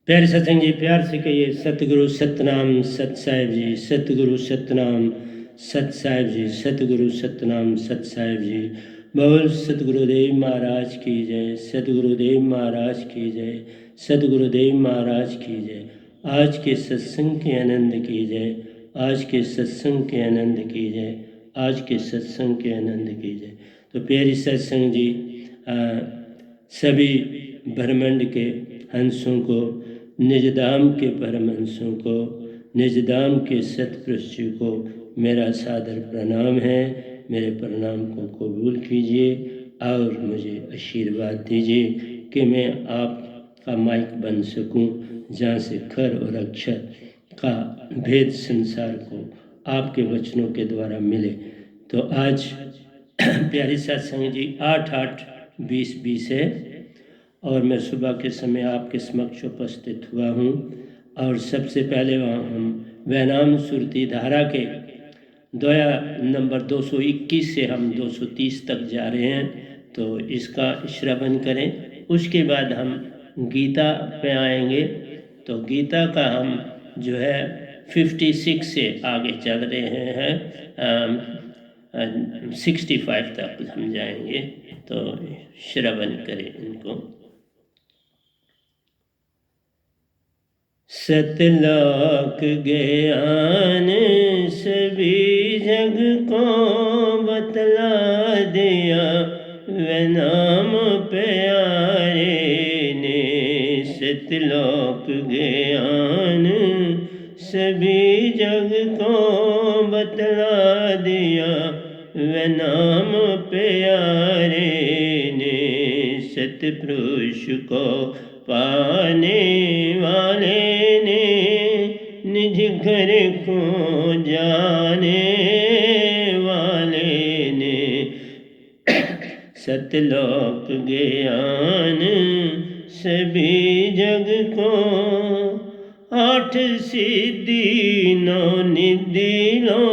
प्यारे सत्संग जी, प्यार से कहिए सतगुरु सतनाम सत साहिब जी, सतगुरु सतनाम सत साहिब जी, सतगुरु सतनाम सत साहिब जी। बोल सतगुरुदेव महाराज की जय, सतगुरुदेव महाराज की जय, सतगुरुदेव महाराज की जय। आज के सत्संग के आनंद की जय, आज के सत्संग के आनंद की जय, आज के सत्संग के आनंद की जय। तो प्यारी सत्संग जी, सभी ब्रह्मांड के हंसों को, निजधाम के परमहंसों को, निजधाम के सतपुरुषों को मेरा सादर प्रणाम है। मेरे प्रणाम को कबूल कीजिए और मुझे आशीर्वाद दीजिए कि मैं आपका माइक बन सकूं, जहाँ से खर और अक्षर का भेद संसार को आपके वचनों के द्वारा मिले। तो आज प्यारी सत्संग जी 8/8/2020 है और मैं सुबह के समय आपके समक्ष उपस्थित हुआ हूँ। और सबसे पहले हम वैनाम सुरती धारा के दोया नंबर 221 से हम 230 तक जा रहे हैं, तो इसका श्रवण करें। उसके बाद हम गीता पे आएंगे। तो गीता का हम जो है 56 से आगे चल रहे हैं, 65 तक हम जाएंगे। तो श्रवण करें इनको। सतलोक ज्ञान सभी जग को बतला दिया, वे नाम प्यारे ने। सतलोक ज्ञान सभी जग को बतला दिया, वे नाम प्यारे ने। सतपुरुष को पाने वाले ने निज घर को जाने वाले ने। सतलोक ज्ञान सभी जग को, 8 सिद्धि 9 निधि लो,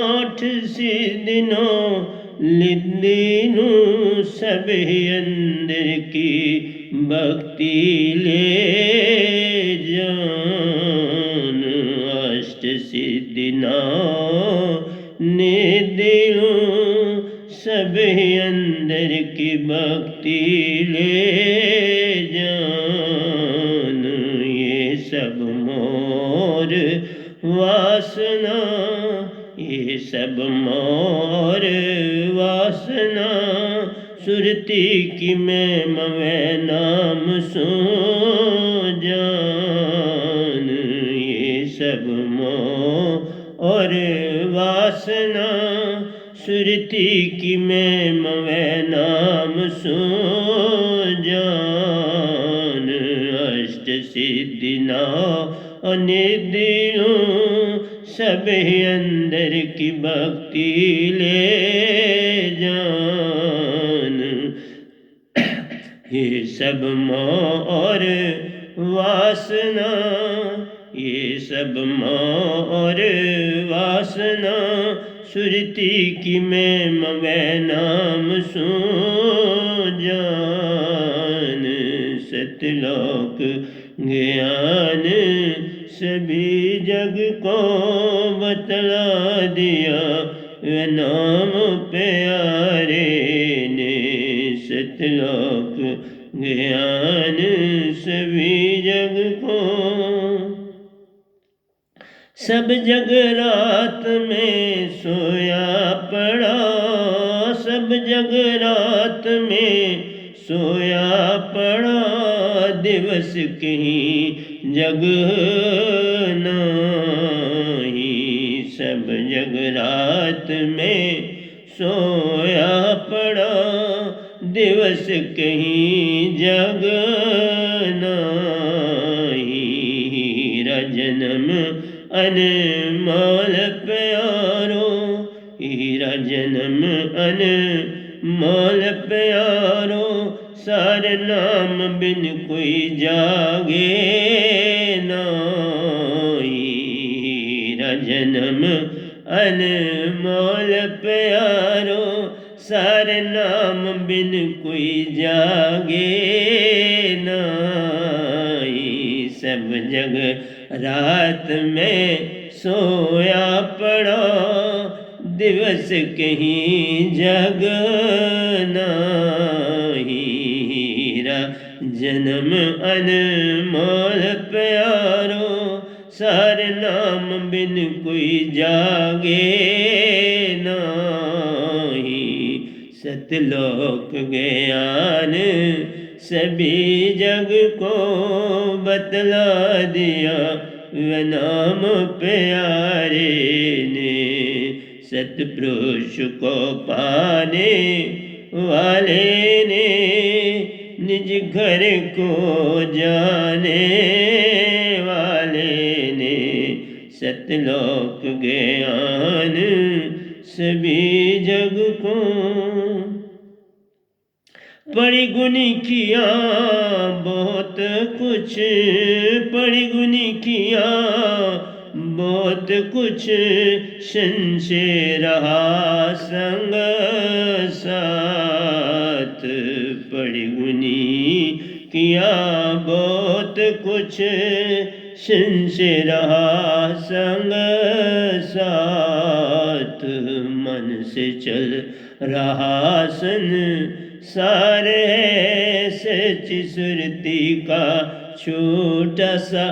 8 सिद्धि 9 निधि लो, सब अंदर की भक्ति ले जान। 8 सिद्धि 9 निधि लो, सब अंदर की भक्ति ले जान। ये सब मोर वासना, ये सब मोर वासना, सुरती की मैं मवे नाम सो जान। ये सब मोह और वासना, सुरती की मैं मवे नाम सो जान। 8 सिद्धि 9 निधि लो, सब अंदर की भक्ति ले जान। ये सब मोह और वासना, ये सब मोह और वासना, सुरती की मैं मवे नाम सो जान। सतलोक ज्ञान सभी जग को बतला दिया, वे नाम प्यारे ने। सतलोक ज्ञान सभी जग को, सब जग रात में सोया पड़ा, सब जग रात में सोया पड़ा, दिवस कहीं जग नहीं। सब जग रात में सोया पड़ा, दिवस कहीं जग नहीं। हीरा जन्म अनमोल प्यारो, हीरा जन्म अनमोल प्यारो, सार नाम बिन कोई जागे नाई। हीरा जन्म अनमोल प्यारो, सार नाम बिन कोई जागे नाई। सब जग रात में सोया पड़ा, दिवस कहीं जग नाही। हीरा जन्म अनमोल प्यारो, सार नाम बिन कोई जागे नाही। सतलोक ज्ञान सभी जग को बतला दिया, वह नाम प्यारे ने। सतपुरुष को पाने वाले ने, निज घर को जाने वाले ने। सतलोक ज्ञान सभी जग को, पढ़ी गुनी किया बहुत कुछ, पढ़ी गुनी किया बहुत कुछ, संशय रहा संग साथ। पढ़ी गुनी किया बहुत कुछ, संशय रहा संग साथ। मन से चल रहा संसार है, सच्ची सुरती का छोटा सा,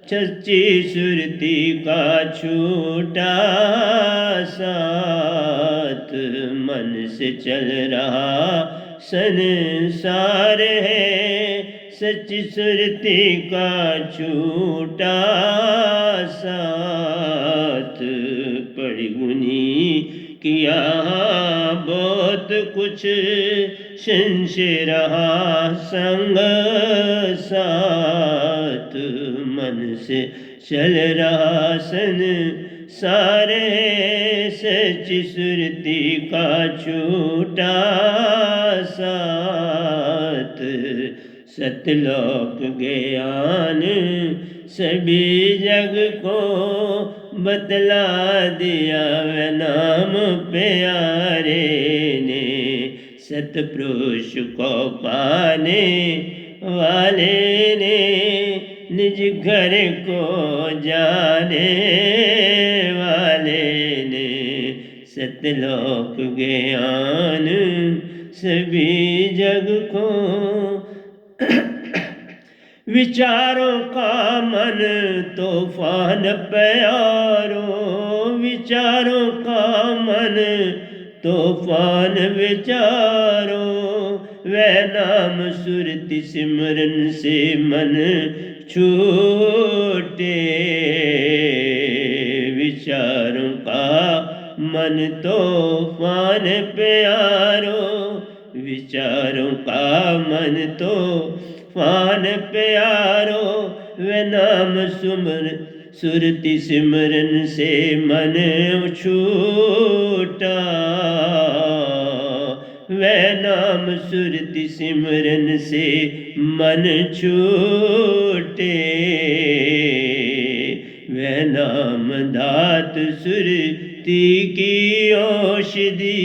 सच्ची सुरती का छोटा साथ। मन से चल रहा संसार है, सच्ची सुरती का छोटा साथ। पढ़ी गुनी किया बहुत कुछ, संशय रहा संग साथ। मन से चल रहा संसार है, सच्ची सुरती का छोटा साथ। सतलोक ज्ञान सभी जग को बतला दिया, वह नाम प्यारे ने। सतपुरुष को पाने वाले ने, निज घर को जाने वाले ने। सतलोक ज्ञान सभी जग को, विचारों का मन तूफान प्यारो, विचारों का मन तूफान विचारो। वह नाम सुरति सिमरन से मन छूटे। विचारों का मन तूफान प्यारो, विचारों का मन तूफान प्यारो। वह नाम सुरति सिमरन से मन छूटा। वह नाम सुरति सिमरन से मन छूटे। वह नाम दात सुरति की औषधि,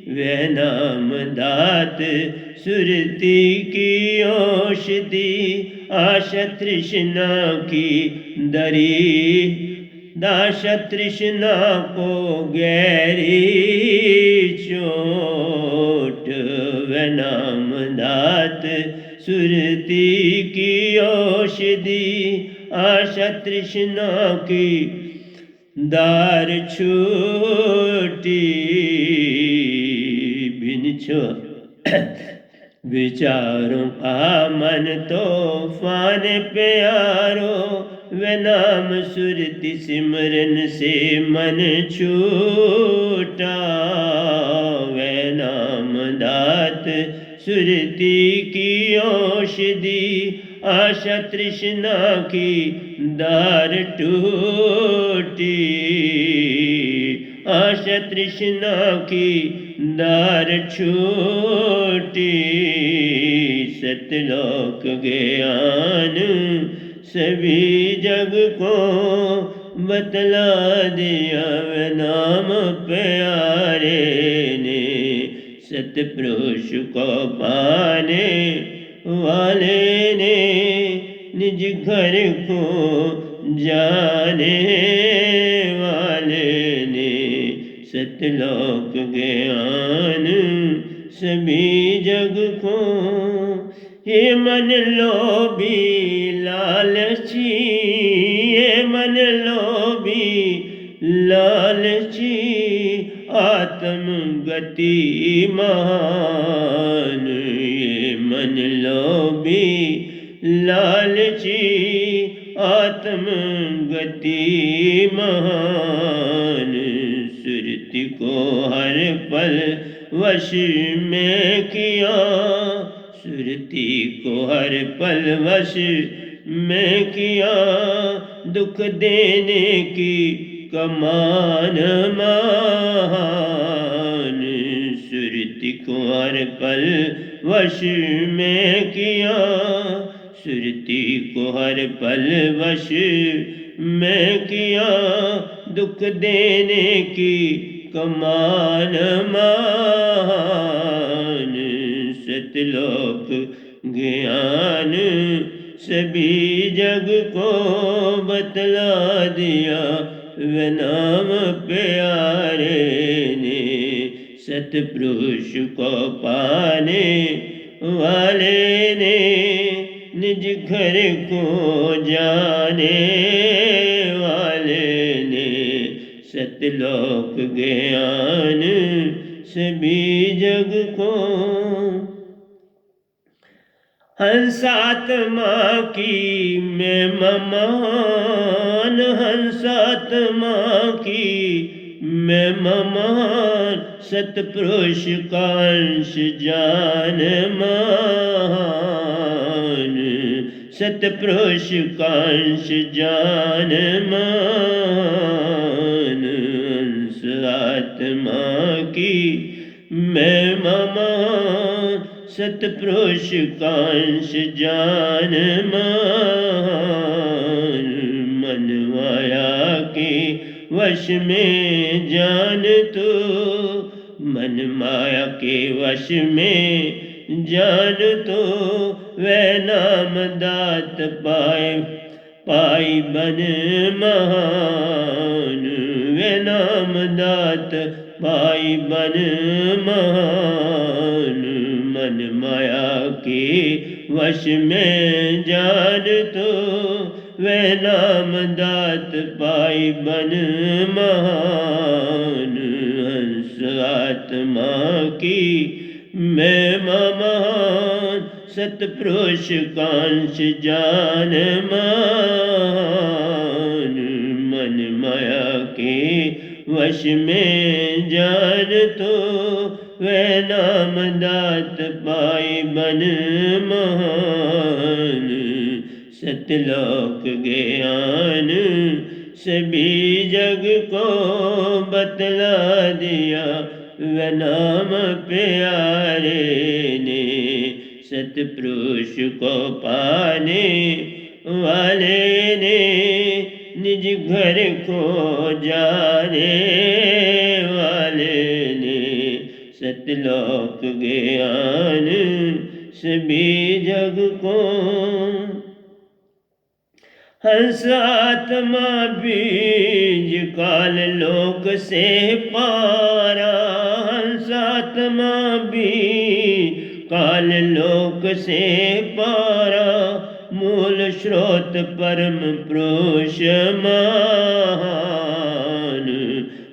वह नाम दात सुरति की औषधि। आशा तृष्णा की दरी, दाशा तृष्णा को गहरी चोट। वह नाम दात सुरति की औषधि। आशा तृष्णा की दार छूटी। बिन छो विचारों का मन तूफान प्यारो। वह नाम सुरति सिमरन से मन छूटा। वह नाम दात सुरति की औषधि। आशा तृष्णा की दार टूटी। आशा तृष्णा की दार छूटी। सतलोक ज्ञान सभी जग को बतला दिया। वह नाम प्यारे ने सतपुरुष को पाने वाले ने निज घर को जाने वाले ने सतलोक ज्ञान सभी जग को। ये मन लोभी लालची, ये मन लोभी लालची, आत्म गति महान। ये मन लोभी लालची, आत्म गति महान। सुरति को हर पल वश में किया, सुरति को हर पल वश में किया, दुख देने की कमान महान। सुरति को हर पल वश में किया, सुरति को हर पल वश में किया, दुख देने की कमान महान। सतलोक ज्ञान सभी जग को बतला दिया, वे नाम प्यारे ने सतपुरुष को पाने वाले ने निज घर को जाने वाले ने सतलोक ज्ञान सभी जग को। हंसात्मा की मैं ममान, हंसात्मा की मैं ममान, सतपुरुष का अंश जान मान, सतपुरुष का अंश जान मान। हंस आत्मा की मैं ममान, सतपुरुष का अंश जान मान। मन माया के वश में जान तो, मन माया के वश में जान तो, वह नाम दात पाए पाई बन महान, वह नाम दात पाई बन महान। मन माया के वश में जान तो, वह नाम दात पाई बन महान। हंस आत्मा की मैं महान, सतपुरुष का अंश जान मान। मन माया के वश में जान तो, वह नाम दात पाई बन महान। सतलोक ज्ञान सभी जग को बतला दिया, वह नाम प्यारे ने सतपुरुष को पाने वाले ने निज घर को जाने वाले ने सतलोक ज्ञान सभी जग को। हंस आत्मा बीज काल लोक से पारा, हंस आत्मा बीज काल लोक से पारा, मूल स्रोत परम पुरुष मान,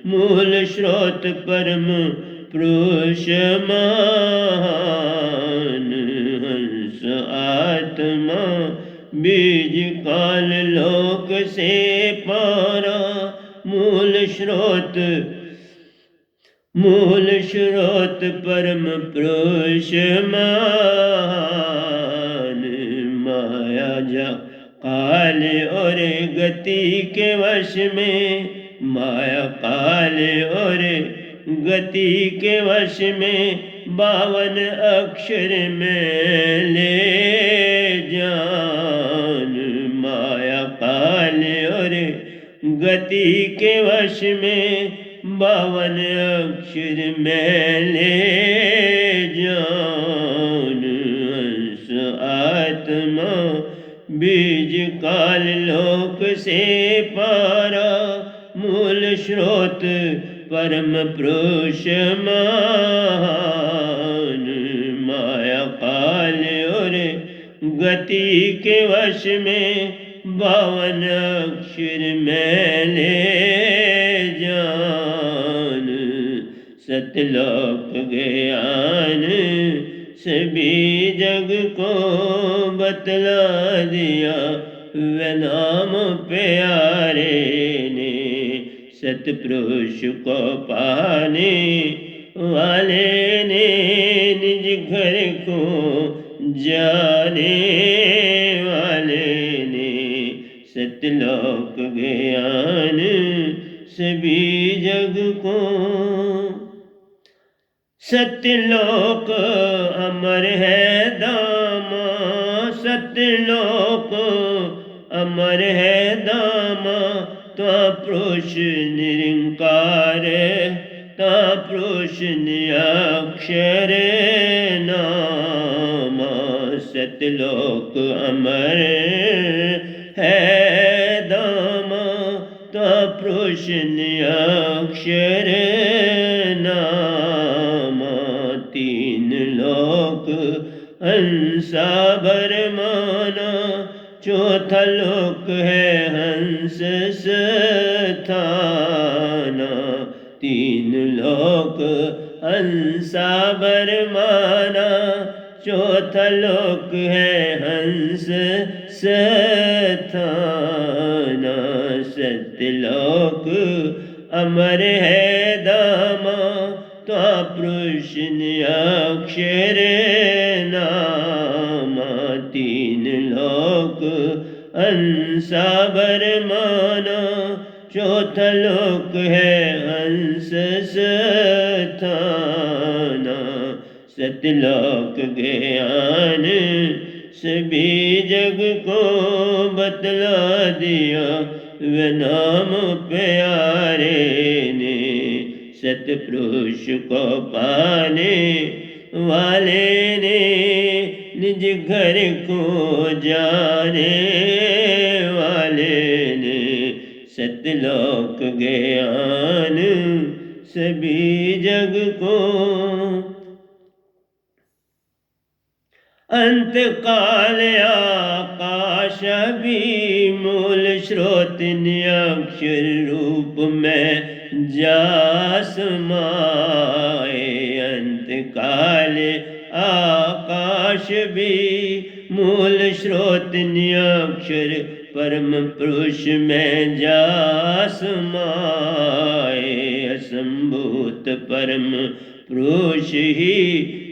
मूल स्रोत परम पुरुष मान। हंस आत्मा बीज काल लोक से पारा, मूल स्रोत परम पुरुष मान। माया जा काल और गति के वश में, माया काल और गति के वश में, 52 अक्षर में ले जान। माया काल और गति के वश में, 52 अक्षर में ले जान। हंस आत्मा बीज काल लोक से पारा, मूल स्रोत परम पुरुष मान। माया काल और गति के वश में 52 अक्षर मैंने जान। सतलोक ज्ञान सभी जग को बतला दिया, वे नाम प्यारे ने। सतपुरुष को पाने वाले ने निज घर को जाने वाले ने। सतलोक ज्ञान सभी जग को। सत्यलोक अमर है दामा, सत्यलोक अमर है दामा। त्वा पुरुष निरंकार, ता पुरुष निरक्षर नामा। सत्यलोक अमर है दामा, त्वा पुरुष निरक्षर नामा। 3 लोक हंसा भर माना, चौथा लोक है हंस स्थाना। 3 लोक हंसा भर माना, चौथा लोक है हंस स्थाना। सत्यलोक अमर है दामा, त्वा पुरुष निरक्षर नामा। 3 लोक हंसा भर माना, चौथा लोक है हंस स्थाना। सतलोक ज्ञान सभी जग को बतला दिया, वे नाम प्यारे ने। सतपुरुष को पाने वाले ने निज घर को जाने वाले ने। सतलोक ज्ञान सभी जग को। अंत काल आकाश भी मूल स्रोत निरक्षर रूप में जा समाए। अंत काल आकाश भी मूल स्रोत निरक्षर परम पुरुष में जा समाए। असंभूत परम पुरुष ही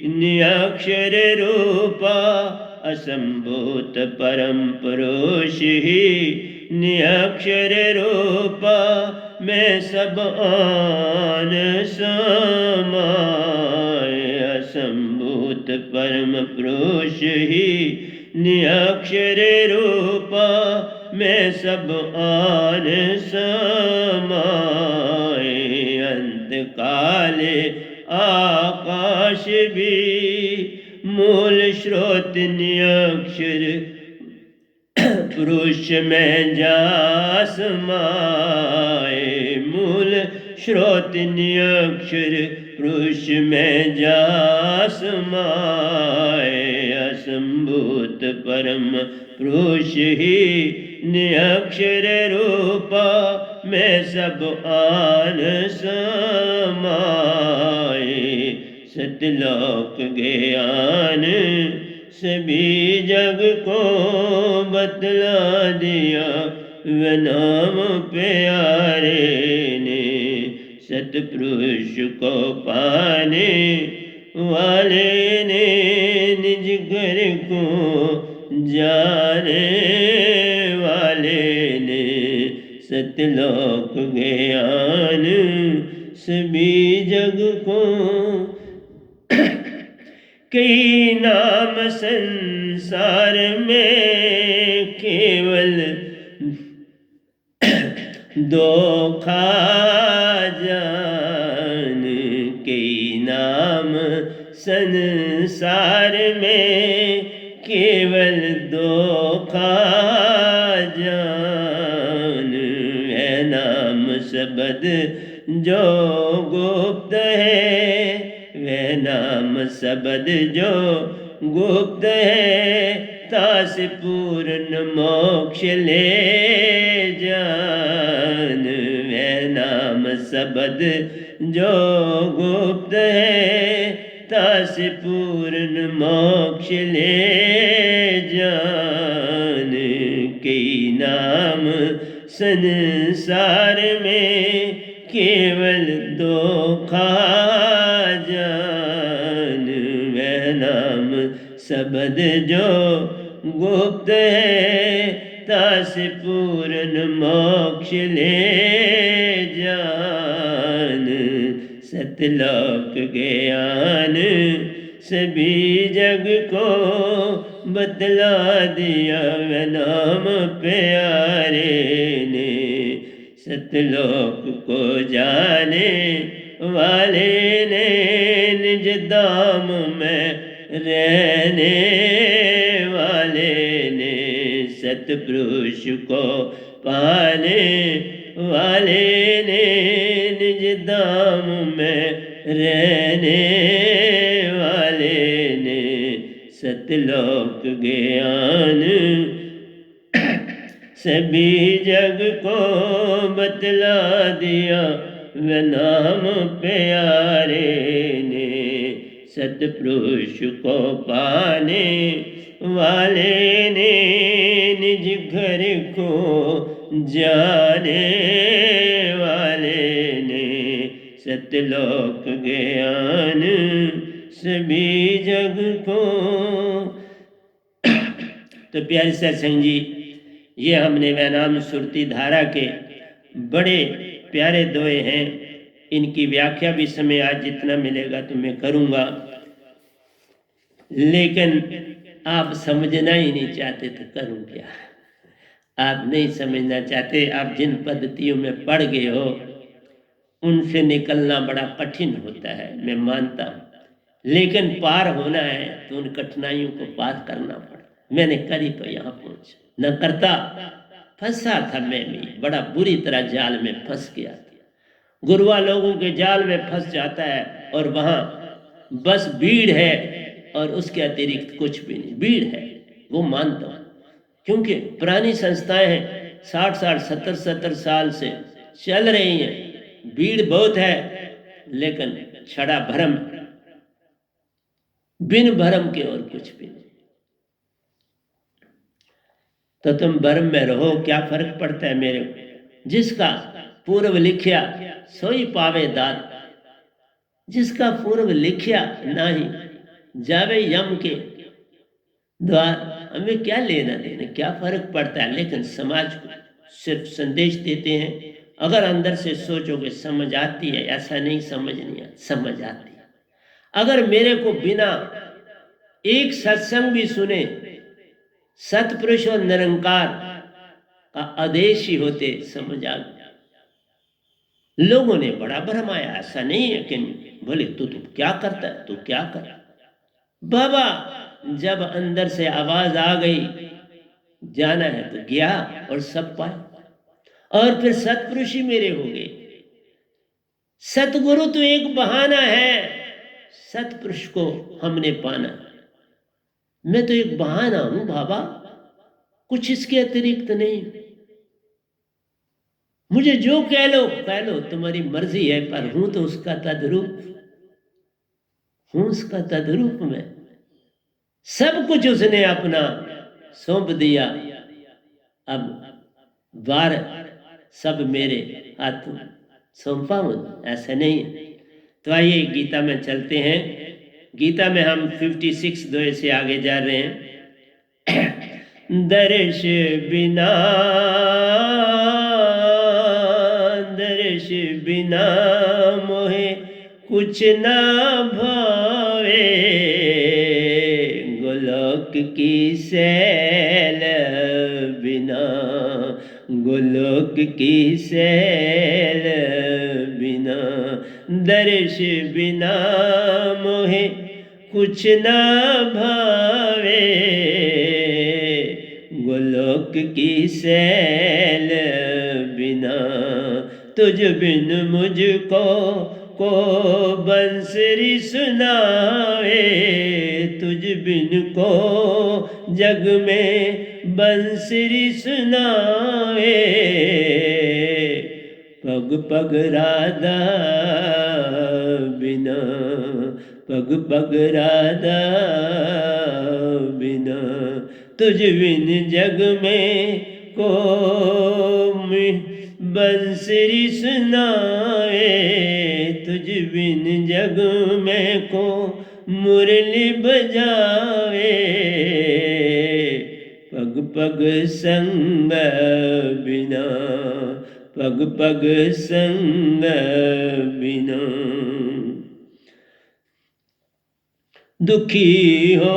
निरक्षर रूपा, असंभूत परम पुरुष ही निरक्षर रूपा। मैं सब आन समाए, असंभूत परम पुरुष ही निरक्षर रूपा। मैं सब आन समाए। अंत काल आकाश भी मूल स्रोत निरक्षर पुरुष में जा समाए। मूल स्रोत निरक्षर पुरुष में जा समाए। असंभूत परम पुरुष ही निरक्षर रूपा। मैं सब आन समाए। सतलोक ज्ञान सभी जग को बतला दिया, वे नाम प्यारे ने। सतपुरुष को पाने वाले ने निज घर को जाने वाले ने। सतलोक ज्ञान सभी जग को। कई नाम संसार में केवल दो खाजान। कई नाम संसार में केवल दो खाजान। जान है नाम शब्द जो गुप्त है, वह नाम शब्द जो गुप्त है, तास पूर्ण मोक्ष ले जान, वह नाम शब्द जो गुप्त है, तास पूर्ण मोक्ष ले जान। कई नाम संसार में केवल दो जान, वह नाम शब्द जो गुप्त है, तास पूर्ण मोक्ष ले जान। सतलोक ज्ञान सभी जग को बतला दिया, वह नाम प्यारे ने। सतलोक को जाने वाले ने, निज धाम में रहने वाले ने, सतपुरुष को पाने वाले ने, निज धाम में रहने वाले ने। सतलोक ज्ञान सभी जग को बतला दिया, वह नाम प्यारे ने। सतपुरुष को पाने वाले ने, निज घर को जाने वाले ने। सतलोक ज्ञान सभी जग को। तो प्यारे सत्संग जी, ये हमने वह नाम सुरती धारा के बड़े प्यारे दोहे हैं। इनकी व्याख्या भी समय आज जितना मिलेगा तो मैं करूँगा, लेकिन आप समझना ही नहीं चाहते तो करूँ क्या। आप नहीं समझना चाहते, आप जिन पद्धतियों में पड़ गए हो उनसे निकलना बड़ा कठिन होता है, मैं मानता हूँ, लेकिन पार होना है तो उन कठिनाइयों को पार करना पड़ा। मैंने करी तो यहाँ पहुँच, न करता फंसा था मैं भी, बड़ा बुरी तरह जाल में फंस गया। गुरुआ लोगों के जाल में फंस जाता है और वहाँ बस भीड़ है और उसके अतिरिक्त कुछ भी नहीं। भीड़ है वो मानता हूँ, क्योंकि पुरानी संस्थाएं हैं, 60 70 साल से चल रही हैं। भीड़ बहुत है लेकिन छड़ा भरम, बिन भरम के और कुछ भी नहीं। तो तुम भरम में रहो, क्या फर्क पड़ता है मेरे को। जिसका पूर्व लिखिया सोई पावे दात, जिसका पूर्व लिखिया नहीं जावे यम के द्वार। हमें क्या लेना देना, क्या फर्क पड़ता है। लेकिन समाज को सिर्फ संदेश देते हैं। अगर अंदर से सोचोगे समझ आती है, ऐसा नहीं समझ नहीं आती, समझ आती है। अगर मेरे को बिना एक सत्संग भी सुने सतपुरुष और निरंकार का आदेश ही होते समझ आ गया। लोगों ने बड़ा भरमाया, ऐसा नहीं है कि बोले तू क्या करता है, तू क्या कर। बाबा जब अंदर से आवाज आ गई जाना है तो गया और सब पाए, और फिर सतपुरुष ही मेरे हो गए। सतगुरु तो एक बहाना है, सतपुरुष को हमने पाना। मैं तो एक बहाना हूं बाबा, कुछ इसके अतिरिक्त नहीं। मुझे जो कह लो तुम्हारी मर्जी है, पर हूं तो उसका तद्रूप, हूं उसका तद्रूप में। सब कुछ उसने अपना सौंप दिया, अब बार सब मेरे हाथ सौंपा हूं, ऐसा नहीं है। तो आइए गीता में चलते हैं। गीता में हम 56 दोहे से आगे जा रहे हैं। दर्श बिना मोहे कुछ ना भावे, गोलोक की सैल बिना, गोलोक की सैल बिना। दर्श बिना मोहे कुछ ना भावे, गोलोक गोलोक की सैल बिना, तुझ बिन मुझको को बंसरी सुनाए, तुझ बिन को जग में बंसरी सुनाए। पग पग राधा बिना, पग पग राधा बिना, तुझ बिन जग में को बंसरी सुनाए, तुझ बिन जग में को मुरली बजाए। पग पग संग बिना, पग पग संग बिना, दुखी हो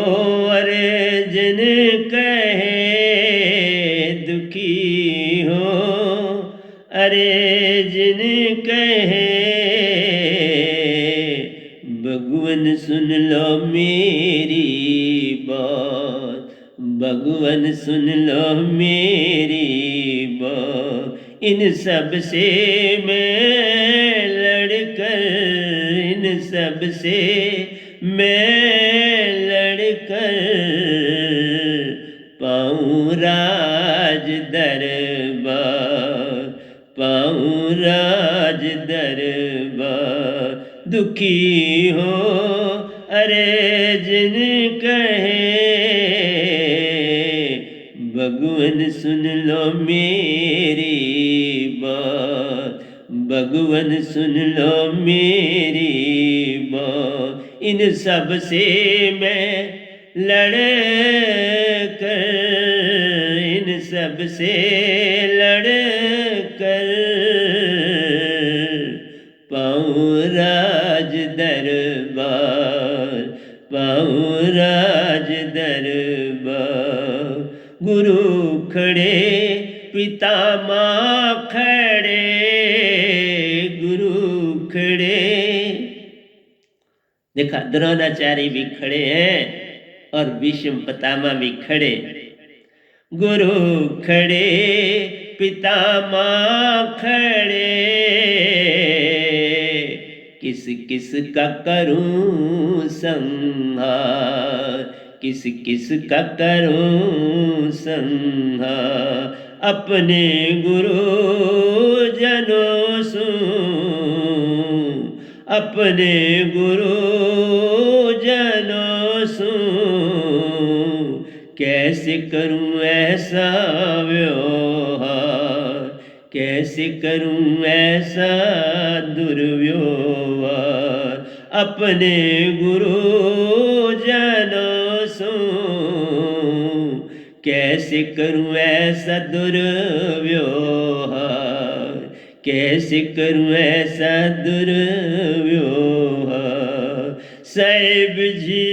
अरे जिन कहे, दुखी हो अरे जिन कहे, भगवन सुन लो मेरी बात, भगवन सुन लो मेरी बात। इन सब से मैं लड़कर, इन सब से मैं लड़कर पाऊँ राज दरबार, पाऊँ राज दरबार। दुखी हो अरे जिन कहे, भगवन सुन लो मेरी बात, भगवन सुन लो मेरी बात। इन सब से मैं लड़ कर, इन सब से लड़ कर पाऊँ राज दरबार, पाऊँ राज दरबार। गुरु खड़े पितामह खड़े, गुरु खड़े, देखा द्रोणाचार्य भी खड़े हैं और भीष्म पितामह भी खड़े। गुरु खड़े पितामह खड़े, किस किस का करूं संहार, किस किस का करूं संहार। अपने गुरु जनों सु, अपने गुरु जनों सु, कैसे करूं ऐसा व्यवहार, कैसे करूं ऐसा दुर्व्यवहार। अपने गुरु जनों सु कैसे करूं ऐसा दुर्व्यवहार, कैसे करूं ऐसा दुर्व्यवहार। साहिब जी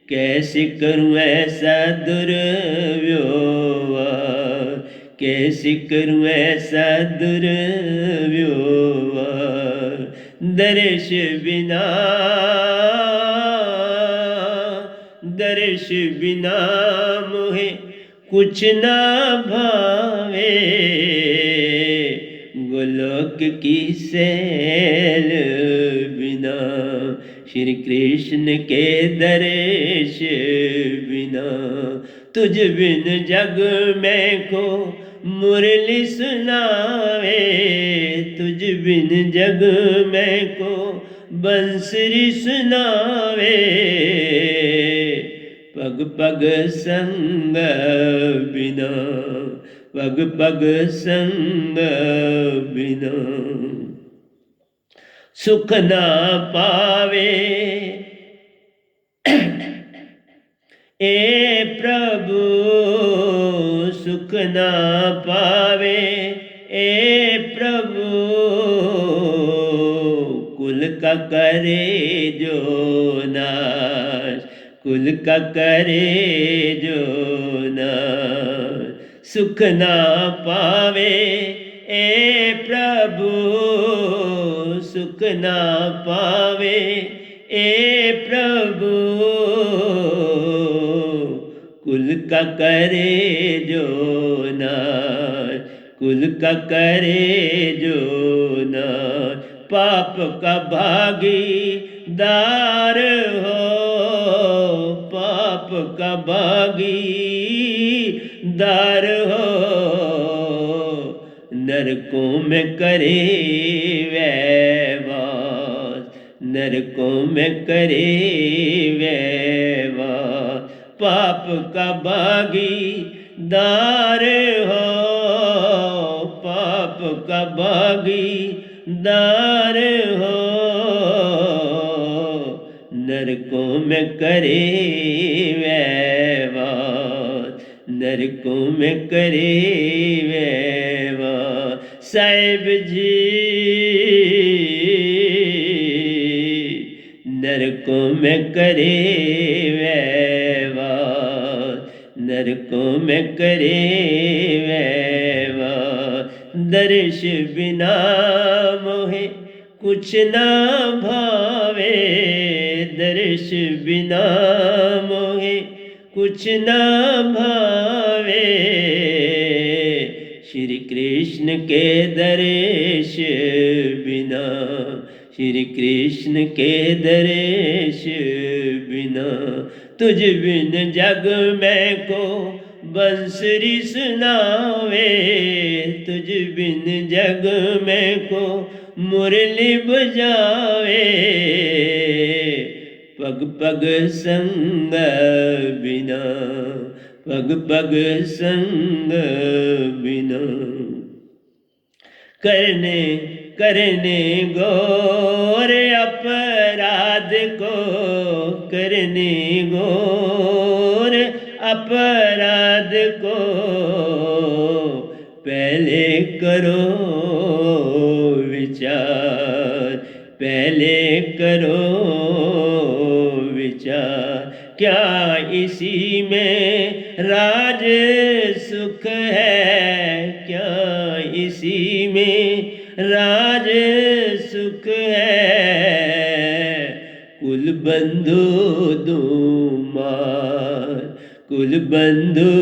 कैसे करूं ऐसा दुर्व्यवहार, कैसे करूं ऐसा दुर्व्यवहार। दर्श बिना, दर्श बिना मोहे कुछ ना भावे, गोलोक की सैल बिना, श्री कृष्ण के दर्श बिना। तुझ बिन जग में को मुरली सुनावे, तुझ बिन जग में को बंसरी सुनावे। पग पग संग बिना, पग पग संग बिना, सुख ना पावे ए प्रभु, सुख ना पावे ए प्रभु। कुल का करे जो नाश, कुल का करे जो नाश। सुख ना पावे ए प्रभु, सुख ना पावे ए प्रभु। कुल का करे जो नाश, कुल का करे जो नाश, पाप का भागीदार हो, पाप का भागीदार हो, नरकों में करे वैवास, नरकों में करे वैवास, पाप का भागीदार हो, पाप का भागीदार हो, नरकों में करे वैवास, नरकों में करे वैवास। साहिब जी नरकों में करे वैवास, नरकों में करे वैवास। दर्श बिना मोहे कुछ ना भावे, दर्श बिना मोहे कुछ ना भावे, श्री कृष्ण के दर्श बिना, श्री कृष्ण के दर्श बिना, तुझ बिन जग में को बंसुरी सुनावे, तुझ बिन जग में को मुरली बजावे, पग पग संग बिना, पग पग संग बिना, करने करने घोर अपराध को, करने घोर अपराध को, पहले करो विचार, पहले करो विचार, क्या इसी में राज सुख है, क्या इसी में राज सुख है, कुल बंधु दूमार, कुल बंधु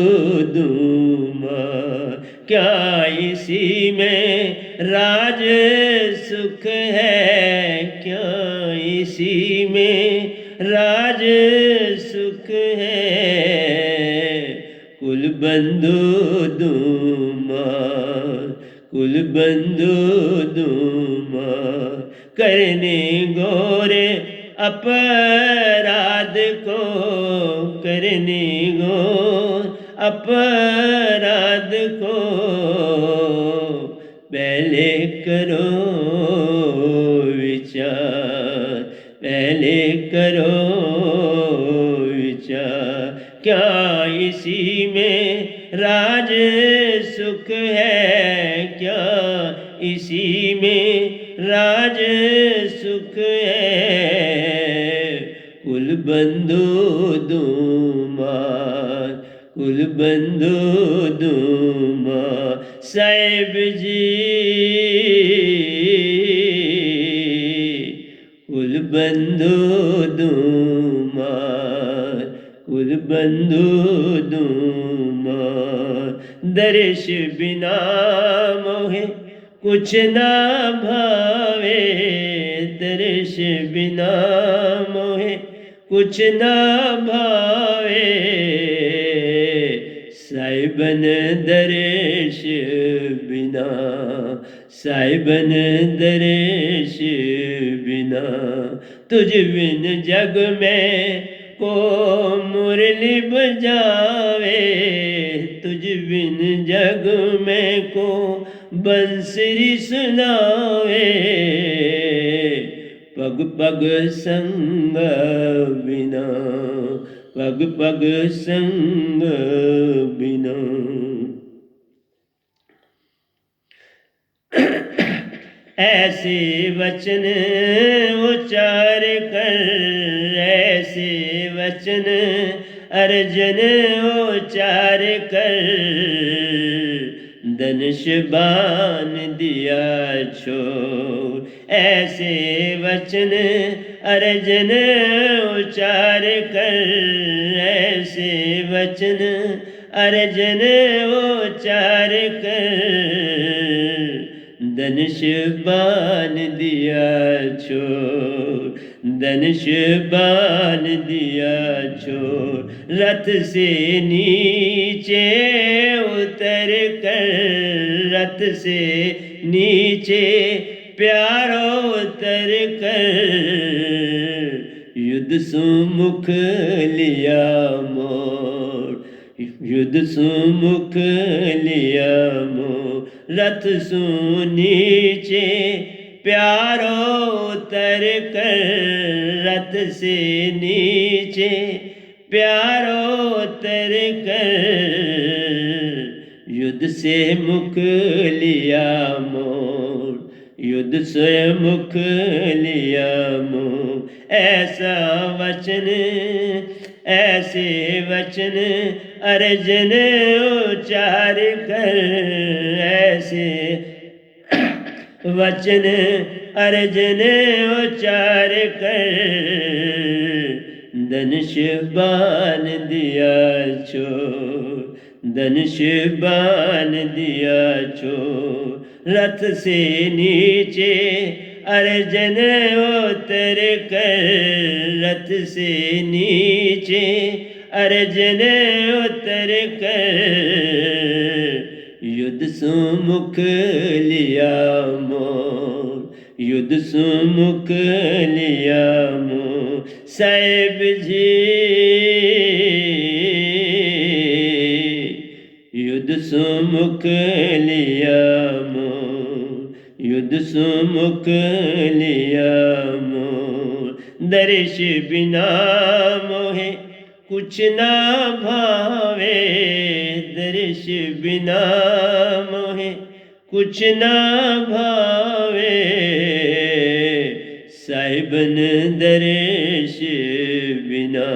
दूमार, क्या इसी में राज सुख है, क्या इसी में राज सुख है, कुल बंधु दूमार, कुल बंधु दूमार, करने गोरे अपराध को, करने गोर अपराध को, पहले करो विचार, पहले करो विचार, क्या इसी में राज सुख है, क्या इसी में राज सुख है, कुल बंधु दूमार, कुल बंधु दूमार। साहिब जी कुल बंधु दूमार, कुल बंधु दूमार, दर्श बिना मोहे कुछ ना भावे, दर्श बिना मोहे कुछ ना भावे, साहिबन दर्श बिना, साहिबन दर्श बिना, तुझ बिन जग में को मुरली बजावे, तुझ बिन जग में को बंसुरी सुनावे, पग पग संग बिना, पग पग संग बिना, ऐसे वचन उच्चार कर, ऐसे वचन अर्जन उच्चार कर, धनुष बाण दिया छोड़, ऐसे वचन अर्जन उच्चार कर, ऐसे वचन वचन अर्जन उचार कर, धनुष बाण दिया छोड़, धनुष बाण दिया छोड़, रथ से नीचे उतर कर, रथ से नीचे प्यारो उतर कर, युद्ध सुमुख लिया मोड़, युद्ध सुमुख लिया मोड़, रथ सु नीचे प्यारो उतर कर, रथ से नीचे प्यारो उतर कर, युद्ध से मुख लिया मोड़, युद्ध से मुख लिया मोड़। ऐसा वचन ऐसे वचन अर्जन उचार कर, ऐसे वचन अर्जन उचार कर, धनुष बाण दिया छोड़, धनुष बाण दिया छोड़, रथ से नीचे अर्जन उतर कर, रथ से नीचे अर्जन उतर कर, युद्ध सुमुख लिया मोड़, युद्ध सुमुख लिया मोड़। साहेब जी युद्ध सुमुख लिया मोड़, युद्ध सुमुख लिया मोड़। दर्श बिना मोहे कुछ ना भावे, दर्श बिना मोहे कुछ ना भावे, साहिबन दर्श बिना,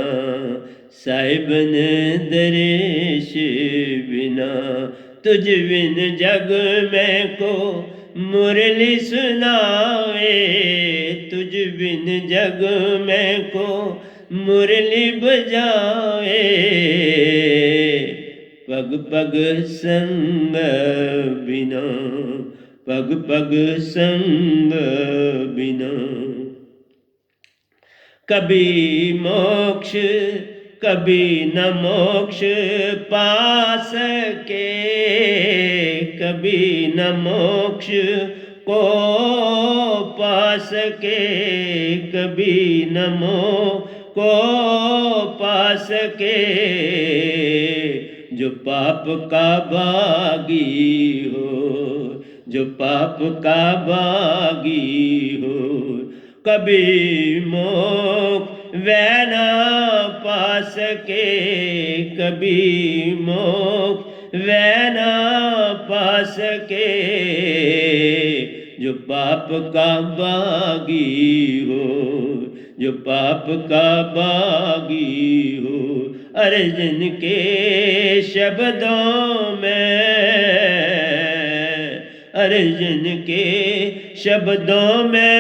साहिबन दर्श बिना, तुझ बिन जग में को मुरली सुनावे, तुझ बिन जग में को मुरली बजावे, पग पग संग बिना, पग पग संग बिना, कभी मोक्ष कभी न मोक्ष पा सके, कभी न मोक्ष को पा सके, कभी न मोक्ष को पा सके, जो पाप का बागी हो, जो पाप का बागी हो, कभी मोक्ष वह ना पा सके, कभी मोक्ष वह ना पा सके, जो पाप का बागी हो, जो पाप का बागी हो। अर्जुन के शब्दों में, अर्जुन के शब्दों में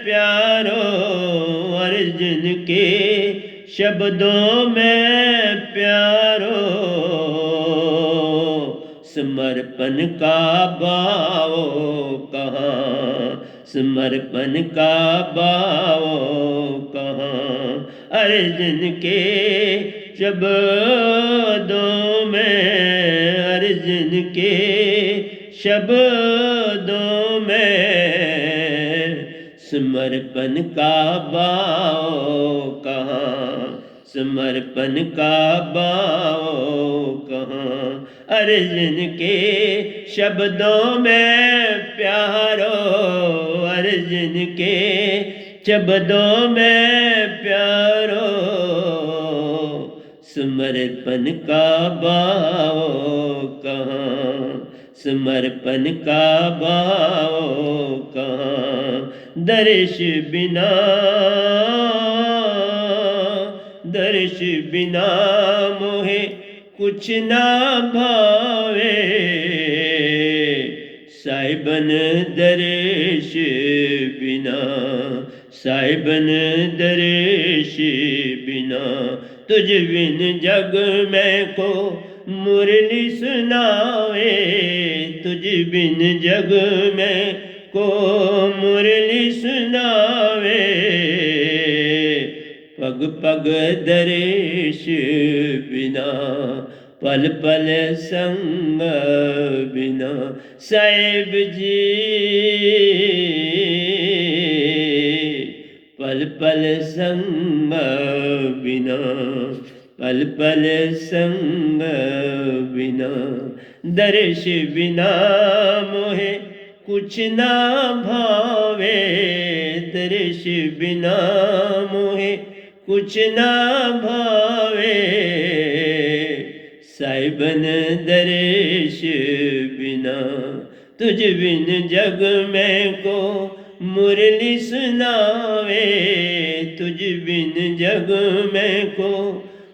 प्यारो, अर्जुन के शब्दों में प्यारो, समर्पण का भाव कहाँ, समर्पण का भाव कहाँ, अर्जुन के शब्दों में, अर्जुन के शब्दों में समर्पण का भाव कहाँ, समर्पण का भाव कहाँ, अर्जुन के शब्दों में प्यारो, अर्जुन के शब्दों में प्यारो, समर्पण का भाव कहाँ, समर्पण का भाव कहाँ। दर्श बिना, दर्श बिना मोहे कुछ ना भावे, साहिबन दर्श बिना, साहिबन दर्श बिना, तुझ बिन जग में को मुरली सुनावे, तुझ बिन जग में को मुरली सुनावे, पग पग दर्श बिना पल पल संग बिना। साहिब जी पल पल संग बिना, पल पल संग बिना। दर्श बिना मोहे कुछ ना भावे, दर्श बिना मोहे कुछ ना भावे, साहिबन दर्श बिना। तुझ बिन जग में को मुरली सुनावे, तुझ बिन जग में को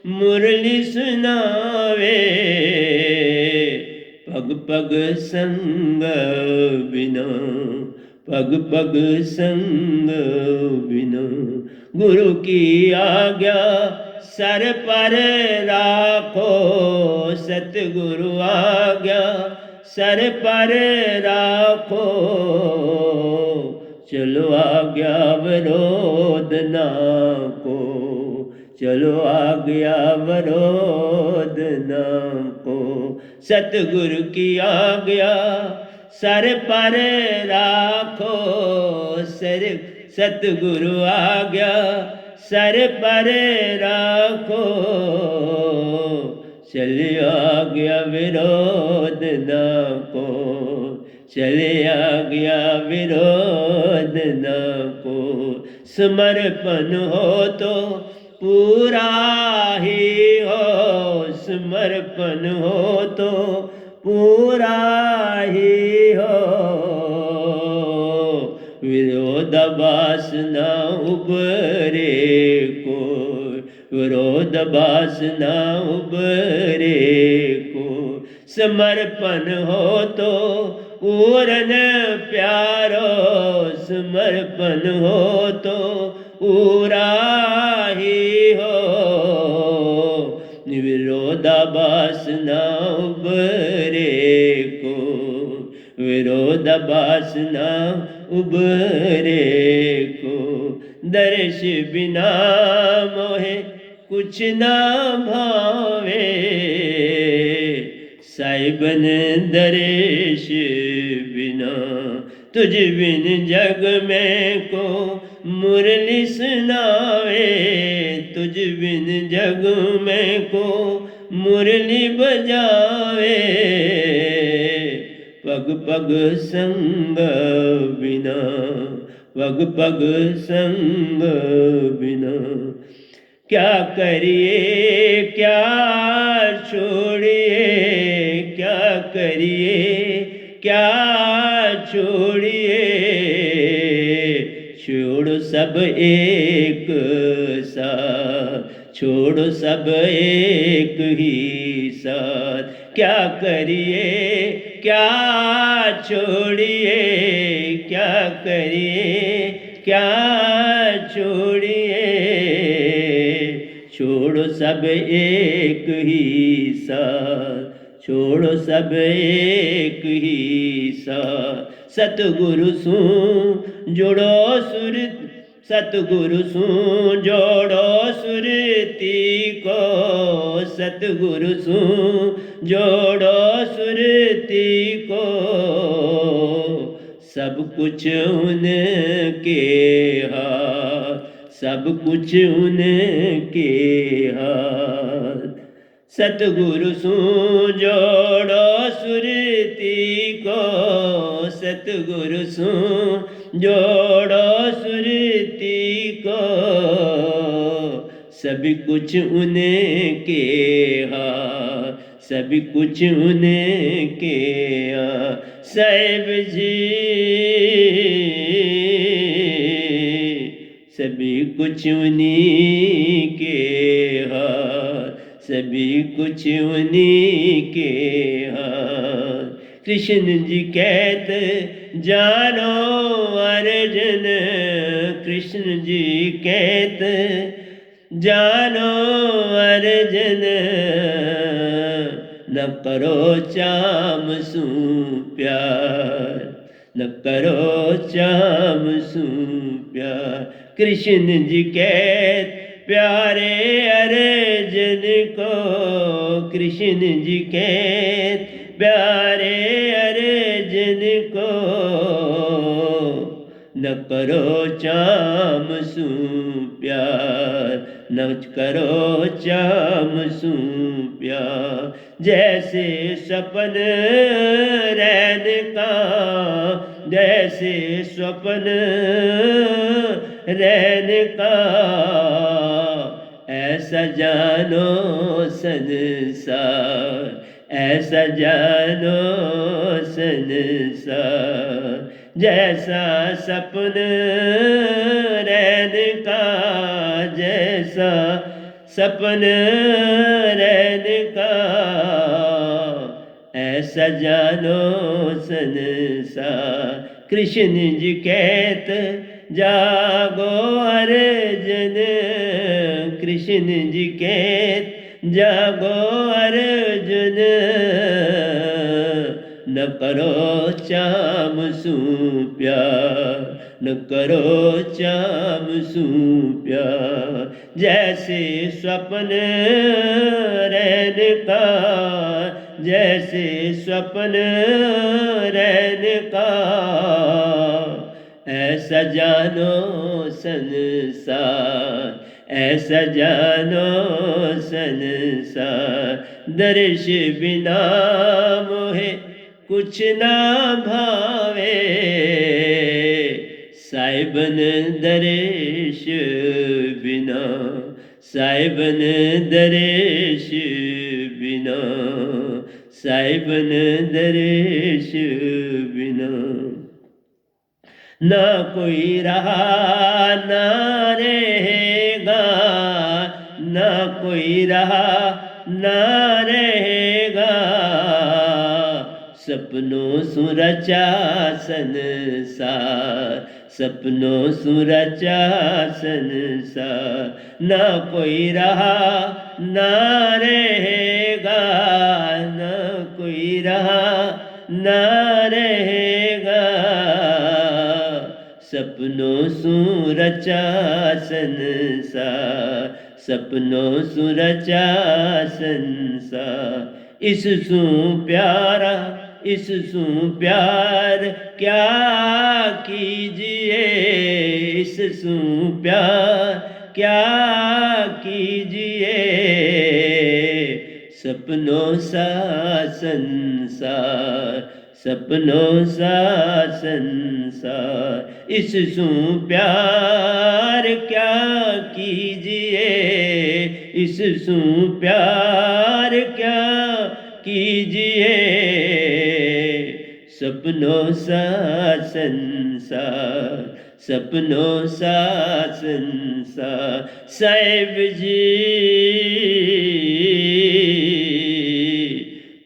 मुरली सुनावे, पग पग संग बिना, पग पग संग बिना। गुरु की आज्ञा सर पर राखो, सतगुरु आज्ञा सर पर राखो, चलो आज्ञा विरोध ना को, चलो आज्ञा विरोध ना को। सतगुरु की आज्ञा सर पर राखो, सर सतगुरु आज्ञा सर पर राखो, चले आज्ञा विरोध ना को, चले आज्ञा विरोध ना को। समर्पण हो तो पूरा ही हो, समर्पण हो तो पूरा ही हो, विरोधाभास न उबरे को, विरोधाभास न उबरे को। समर्पण हो तो पूरन प्यारो, समर्पण हो तो पूरा ही हो, विरोधाभास न उबरे को, विरोधाभास न उबरे को। दर्श बिना मोहे कुछ ना भावे, साहिबन दर्श बिना। तुझ बिन जग में को मुरली सुनावे, तुझ बिन जग में को मुरली बजावे, पग पग संग बिना, पग पग संग बिना। क्या करिए क्या छोड़िए, क्या करिए क्या छोड़िए, छोड़ो सब एक साथ, छोड़ो सब एक ही साथ। क्या करिए क्या छोड़िए, क्या करिए क्या छोड़िए, छोड़ो सब एक ही साथ, छोड़ो सब एक ही साथ। सतगुरु सू जोड़ो सुर, सतगुरु सू जोड़ो सुरती को, सतगुरु सू जोड़ो सुरती को। सब कुछ उनके हाथ, सब कुछ उनके हाथ। सतगुरु सू जोड़ो सुरती को, सतगुरु सू जोड़ो सुरती को। सभी कुछ उनके हाथ, सभी कुछ उनके हाथ। साहिब जी सभी कुछ उन्हीं के हाथ, सभी कुछ उन्हीं के हाथ। कृष्ण जी कहते जानो अर्जुन, कृष्ण जी कहते जानो अर्जन न करो चाम सू प्यार, न करो चाम सू प्यार। कृष्ण जी कहत प्यारे अर्जन को, कृष्ण जी कहत प्यारे अर्जन को, न करो चाम सू प्यार, न करो चाम सू प्यार। जैसे सपन रैन का, जैसे सपन रैन का, ऐसा जानो संसार, ऐसा जानो संसार। जैसा सपन रैन का, जैसा सपन रैन का, ऐसा जानो संसार। कृष्ण जी कहत जागो अर्जन, कृष्ण जी कहत जागो अर्जुन, न करो चाम सू प्यार, न करो चाम सू प्यार। जैसे स्वप्न रैन का, जैसे स्वप्न रैन का, ऐसा जानो संसार, ऐसा जानो संसार। दर्श बिना मोहे कुछ ना भावे, साहिबन दर्श बिना, साहिबन दर्श बिना, साहिबन दर्श बिना। ना कोई रहा ना रहेगा, ना कोई रहा ना रहेगा, सपनों सुरचा संसार, सपनों सुरचा संसार। ना कोई रहा ना रहेगा, ना कोई रहा ना रहेगा, सपनों सुरचा संसार, सपनों सुरचा संसार। इससू प्यारा, इससू प्यार क्या कीजिए, इससू प्यार क्या कीजिए, सपनों सा संसार, सपनों सा संसार। इससू प्यार क्या कीजिए, इससू प्यार क्या कीजिए, सपनों सा संसार, सपनों सा संसार। साहिब जी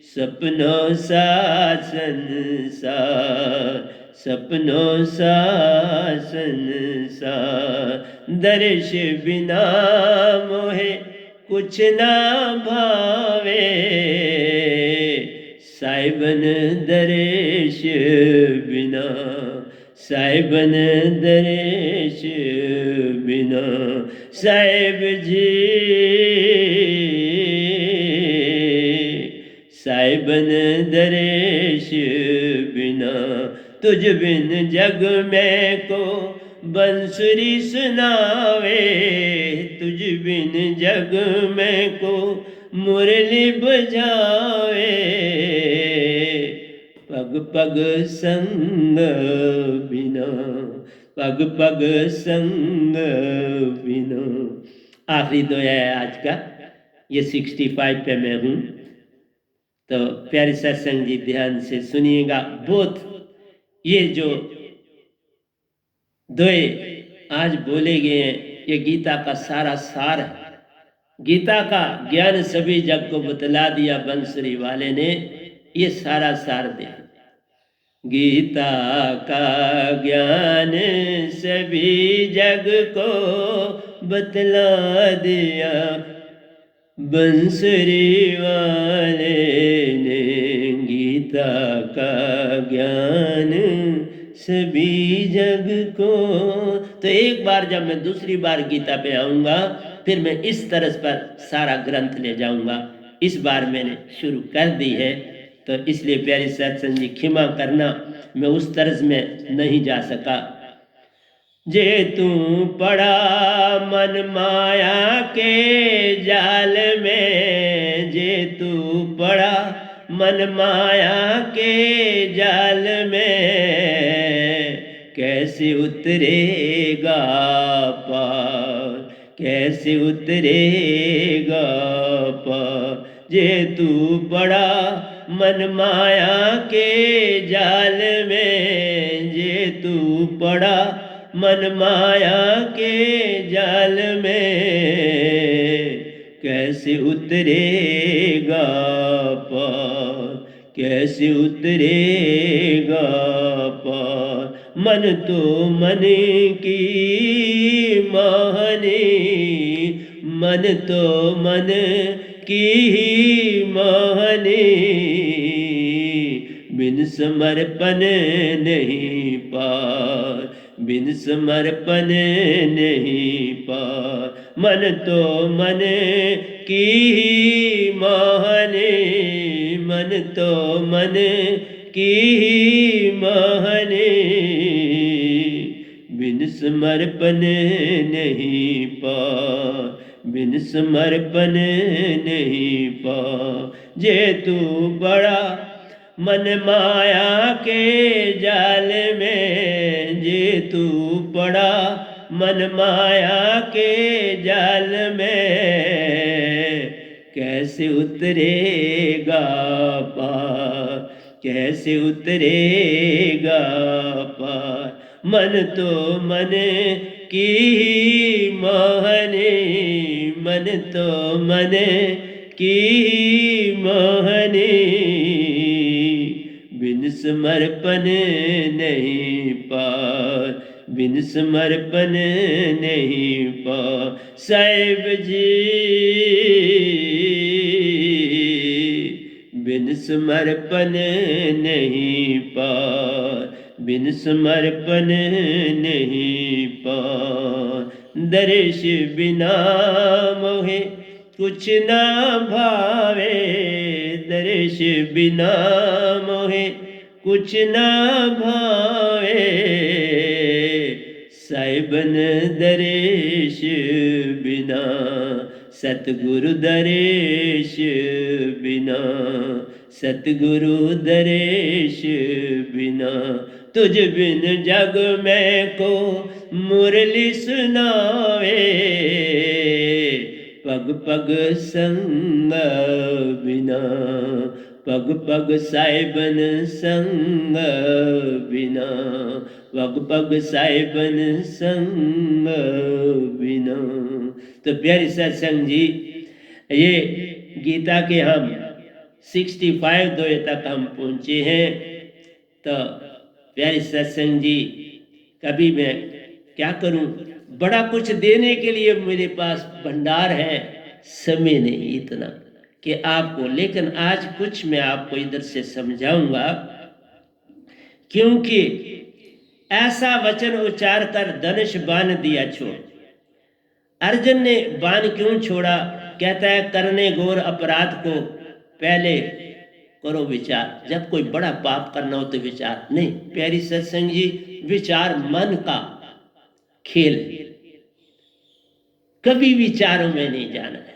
सपनों सा संसार, सपनों सा संसार। दर्श बिना मोहे कुछ ना भावे, साहिबन दर्श बिना, साहिबन दर्श बिना। साहिब जी साहिबन दर्श बिना, तुझ बिन जग में को बंसुरी सुनावे, तुझ बिन जग में को मुरली बजावे, पग पग संग बिना, पग पग संग बिना। आखिरी दो है आज का, ये 65 पे मैं हूँ, तो प्यारे सत्संग जी ध्यान से सुनिएगा। बहुत ये जो दोए आज बोले गए हैं, ये गीता का सारा सार है। गीता का ज्ञान सभी जग को बतला दिया बंसुरी वाले ने, ये सारा सार दे। गीता का ज्ञान सभी जग को बतला दिया बंसुरी वाले ने गीता का ज्ञान सभी जग को। तो एक बार जब मैं दूसरी बार गीता पे आऊँगा फिर मैं इस तरह पर सारा ग्रंथ ले जाऊँगा। इस बार मैंने शुरू कर दी है, तो इसलिए प्यारे सत्संग जी क्षमा करना, मैं उस तरज में नहीं जा सका। जे तू पड़ा मन माया के जाल में, जे तू पड़ा मन माया के जाल में, कैसे उतरेगा पार, कैसे उतरेगा पार। जे तू पड़ा मन माया के जाल में, जे तू पड़ा मन माया के जाल में, कैसे उतरेगा पार, कैसे उतरेगा पार। मन तो मन की माने, मन तो मन की ही माने, बिन समर्पण नहीं पार, बिन समर्पण नहीं पार। मन तो मन की ही माने, मन तो मन की ही माने, बिन समर्पण नहीं पार, बिन समर्पण नहीं पार। जे तू बड़ा मन माया के जाल में, जे तू पड़ा मन माया के जाल में, कैसे उतरेगा पार, कैसे उतरेगा पार। मन तो मन की ही माने, मन तो मन की ही माने, बिन समर्पण नहीं पार, बिन समर्पण नहीं पार। साहिब जी बिन समर्पण नहीं पार, बिन समर्पण नहीं पार। दर्श बिना मोहे कुछ ना भावे, दर्श बिना मोहे कुछ ना भावे, साहिबन दर्श बिना, सतगुरु दर्श बिना, सतगुरु दर्श बिना। तुझ बिन जग में को मुरली सुनावे, पग पग संग बिना, पग पग साहिबन संग बिना, पग पग साहिबन संग बिना। तो प्यारी सत्संग जी, ये गीता के हम 65 दोहे तक हम पहुँचे हैं। तो प्यारी सत्संग जी, कभी मैं क्या करूं, बड़ा कुछ देने के लिए मेरे पास भंडार है, समय नहीं इतना कि आपको, लेकिन आज कुछ मैं आपको इधर से समझाऊंगा, क्योंकि ऐसा वचन उच्चार कर धनुष बाण दिया छोड़। अर्जुन ने बाण क्यों छोड़ा? कहता है करने घोर अपराध को पहले करो विचार। जब कोई बड़ा पाप करना हो तो विचार नहीं। प्यारी सत्संग जी, विचार मन का खेल, कभी विचारों में नहीं जाना है।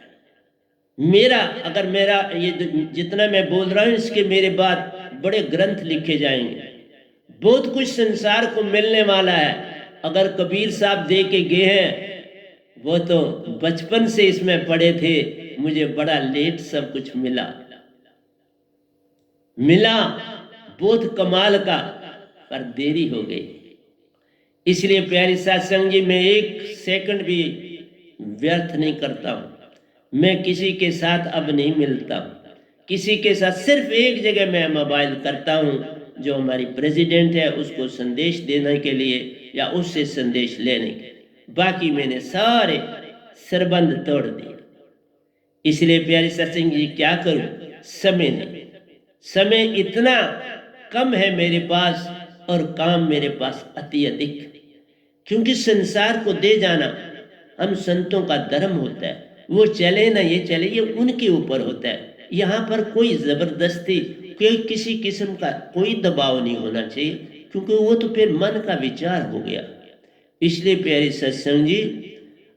मेरा अगर मेरा ये जितना मैं बोल रहा हूं, इसके मेरे बाद बड़े ग्रंथ लिखे जाएंगे, बहुत कुछ संसार को मिलने वाला है। अगर कबीर साहब दे के गए हैं, वो तो बचपन से इसमें पढ़े थे, मुझे बड़ा लेट सब कुछ मिला बहुत कमाल का, पर देरी हो गई। इसलिए प्यारी सत्संग जी, मैं एक सेकंड भी व्यर्थ नहीं करता हूं। मैं किसी के साथ अब नहीं मिलता हूं, किसी के साथ सिर्फ एक जगह मैं मोबाइल करता हूं, जो हमारी प्रेसिडेंट है उसको संदेश देने के लिए या उससे संदेश लेने के लिए। बाकी मैंने सारे सरबंध तोड़ दिया। इसलिए प्यारे सत्संग जी क्या करूं, समय नहीं, समय इतना कम है मेरे पास और काम मेरे पास अति अधिक। क्योंकि संसार को दे जाना हम संतों का धर्म होता है, वो चले ना ये चले ये उनके ऊपर होता है। यहाँ पर कोई जबरदस्ती, कोई किसी किस्म का कोई दबाव नहीं होना चाहिए, क्योंकि वो तो फिर मन का विचार हो गया। इसलिए प्यारे सत्संग जी,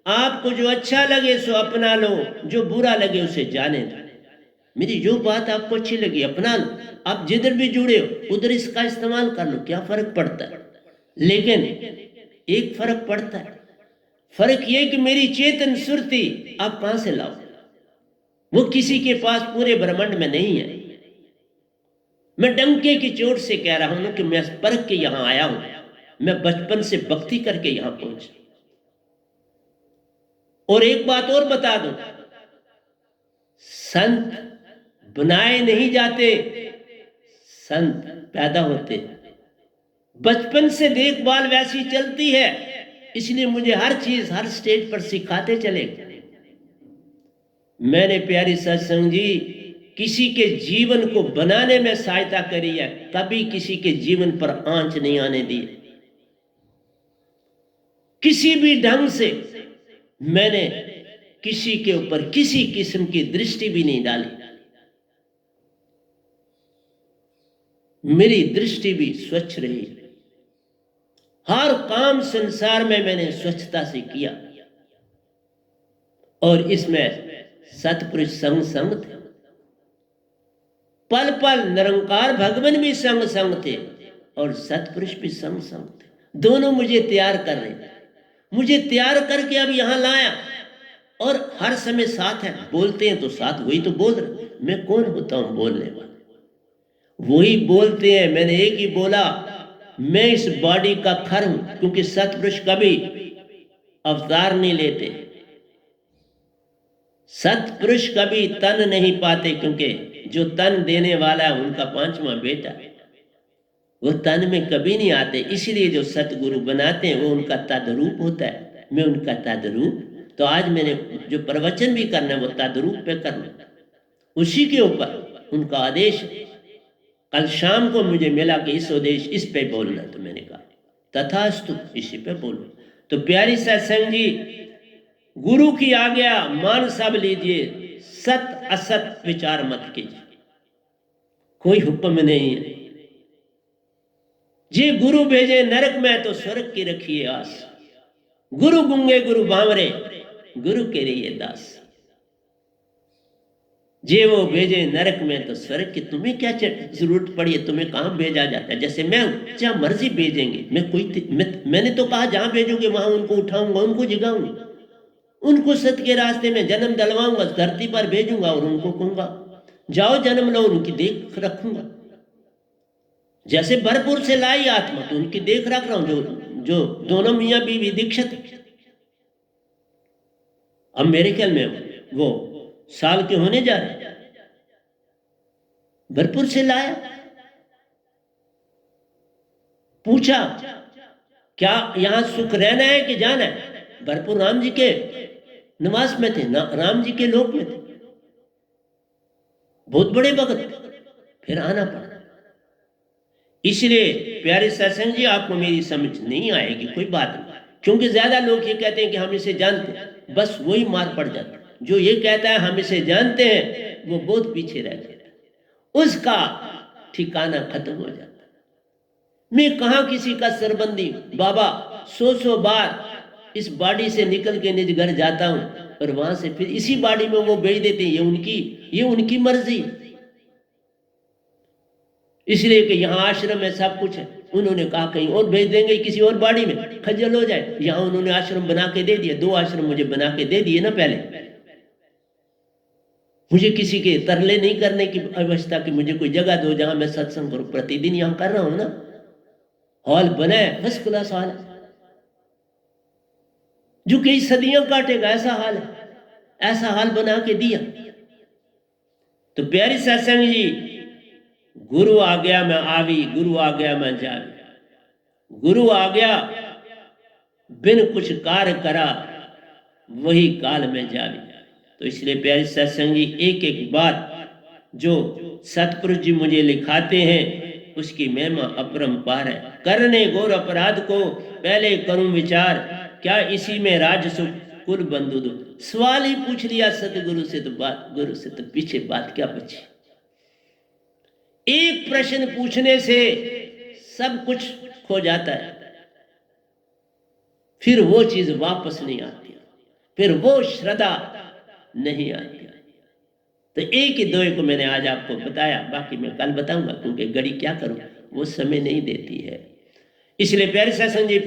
आपको जो अच्छा लगे सो अपना लो, जो बुरा लगे उसे जाने दो। मेरी जो बात आपको अच्छी लगी अपना लो, आप जिधर भी जुड़े हो उधर इसका इस्तेमाल कर लो, क्या फर्क पड़ता है। लेकिन एक फर्क पड़ता है, फर्क यह कि मेरी चेतन सुरती आप कहां से लाओ, वो किसी के पास पूरे ब्रह्मांड में नहीं है। मैं डंके की चोट से कह रहा हूं कि मैं परख के यहां आया हूं, मैं बचपन से भक्ति करके यहां पहुंचा। और एक बात और बता दूं, संत बनाए नहीं जाते, संत पैदा होते। बचपन से देखभाल वैसी चलती है, इसलिए मुझे हर चीज हर स्टेज पर सिखाते चले। मैंने प्यारी सत्संग जी किसी के जीवन को बनाने में सहायता करी है, कभी किसी के जीवन पर आंच नहीं आने दी। किसी भी ढंग से मैंने किसी के ऊपर किसी किस्म की दृष्टि भी नहीं डाली। मेरी दृष्टि भी स्वच्छ रही। हर काम संसार में मैंने स्वच्छता से किया, और इसमें सतपुरुष संग संग थे। पल पल निरंकार भगवान भी संग संग थे और सतपुरुष भी संग संग थे। दोनों मुझे तैयार कर रहे थे, मुझे तैयार करके अब यहां लाया, और हर समय साथ है। बोलते हैं तो साथ, वही तो बोल रहे। मैं कौन होता हूं बोलने वाला, वही बोलते हैं। मैंने एक ही बोला, मैं इस बॉडी का खर हूं, क्योंकि सतपुरुष कभी अवतार नहीं लेते, सतपुरुष कभी तन नहीं पाते, क्योंकि जो तन देने वाला है उनका पांचवा बेटा, वो तन में कभी नहीं आते। इसलिए जो सतगुरु बनाते हैं वो उनका तद्रूप होता है, मैं उनका तद्रूप। तो आज मैंने जो प्रवचन भी करना है वो तद्रूप पे करना, उसी के ऊपर उनका आदेश। कल शाम को मुझे मिला कि इस उद्देश्य इस पे बोलना, तो मैंने कहा तथास्तु, इसी पे बोलो। तो प्यारी सत्संग जी, गुरु की आज्ञा मान सब लीजिए, सत असत विचार मत कीजिए, कोई हुक्म नहीं है। जे गुरु भेजे नरक में तो स्वर्ग की रखिए आस, गुरु गुंगे गुरु बावरे, गुरु के रहिए दास। जे वो भेजे नरक में तो स्वर्ग की, तुम्हें क्या जरूरत पड़ी है, तुम्हें कहां भेजा जाता है। जैसे मैं हूं, जहां मर्जी भेजेंगे, मैंने तो कहा जहां भेजोगे वहां उनको उठाऊंगा, उनको जगाऊंगा, उनको सत्य के रास्ते में जन्म दिलवाऊंगा, धरती पर भेजूंगा और उनको कहूंगा जाओ जन्म लो, उनकी देख रखूंगा। जैसे भरपूर से लाई आत्मा, तो उनकी देख रख रहा हूं। जो दोनों मियां बीवी दीक्षित अमेरिकन में वो साल के होने जा रहे, भरपूर से लाया। पूछा क्या यहां सुख रहना है कि जाना है। भरपूर राम जी के निवास में थे, राम जी के लोक में थे, बहुत बड़े भगत, फिर आना पड़ा। इसलिए प्यारे सत्संग जी, आपको मेरी समझ नहीं आएगी, कोई बात नहीं, क्योंकि ज्यादा लोग ये कहते हैं कि हम इसे जानते हैं, बस वही मार पड़ जाता है। जो ये कहता है हम इसे जानते हैं, वो बहुत पीछे रह जाता है, उसका ठिकाना खत्म हो जाता है। मैं कहां किसी का सरबंदी बाबा, 100 बार इस बाड़ी से निकल के निज घर जाता हूं, और वहां से फिर इसी बाड़ी में वो भेज देते हैं। ये उनकी मर्जी, इसलिए कि यहाँ आश्रम में सब कुछ है। उन्होंने कहा कहीं और भेज देंगे किसी और बाड़ी में, खज्जल हो जाए। यहाँ उन्होंने आश्रम बना के दे दिया, 2 आश्रम मुझे बना के दे दिए ना पहले। मुझे किसी के तरले नहीं करने की अवस्था कि मुझे कोई जगह दो जहां मैं सत्संग करूं। प्रतिदिन यहां कर रहा हूं ना, हॉल बना है, फर्स्ट क्लास हॉल है, जो कई सदियां काटेगा, ऐसा हाल है, ऐसा हाल बना के दिया। तो प्यारी सत्संग जी, गुरु आ गया मैं आवी, गुरु आ गया मैं जावी। गुरु आ गया बिन कुछ कार्य करा, वही काल में जावे। तो इसलिए प्यारे सत्संगी, एक एक बात जो सतपुरुष जी मुझे लिखाते हैं उसकी महिमा अपरंपार है। करने घोर अपराध को पहले करूं विचार, क्या इसी में राज सुख कुल बंधु दो। सवाल ही पूछ लिया सतगुरु से तो बात, गुरु से तो पीछे बात क्या बची। एक प्रश्न पूछने से सब कुछ खो जाता है, फिर वो चीज वापस नहीं आती, फिर वो श्रद्धा नहीं आती। तो एक ही दो को मैंने आज आपको बताया, बाकी मैं कल बताऊंगा, क्योंकि घड़ी क्या करूं वो समय नहीं देती है। इसलिए प्यारे सत्संग जी